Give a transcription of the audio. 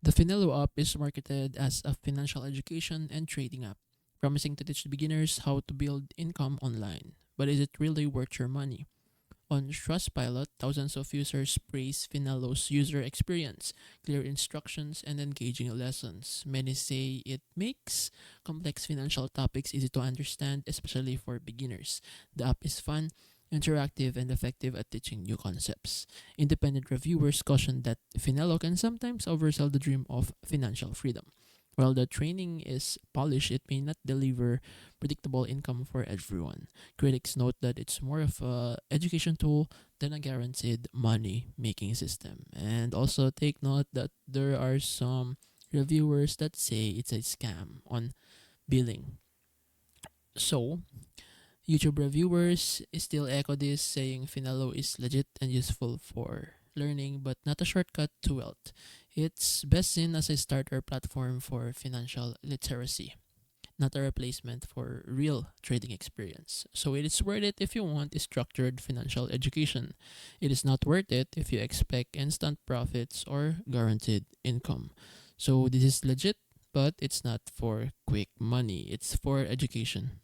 The Finelo app is marketed as a financial education and trading app, promising to teach beginners how to build income online. But is it really worth your money? On Trustpilot, thousands of users praise Finelo's user experience, clear instructions, and engaging lessons. Many say it makes complex financial topics easy to understand, especially for beginners. The app is fun, interactive, and effective at teaching new concepts. Independent reviewers caution that Finelo can sometimes oversell the dream of financial freedom. While the training is polished, it may not deliver predictable income for everyone. Critics note that it's more of a education tool than a guaranteed money making system. And also take note that there are some reviewers that say it's a scam on billing. So, YouTube reviewers still echo this, saying Finalo is legit and useful for learning, but not a shortcut to wealth. It's best seen as a starter platform for financial literacy, not a replacement for real trading experience. So it is worth it if you want a structured financial education. It is not worth it if you expect instant profits or guaranteed income. So this is legit, but it's not for quick money. It's for education.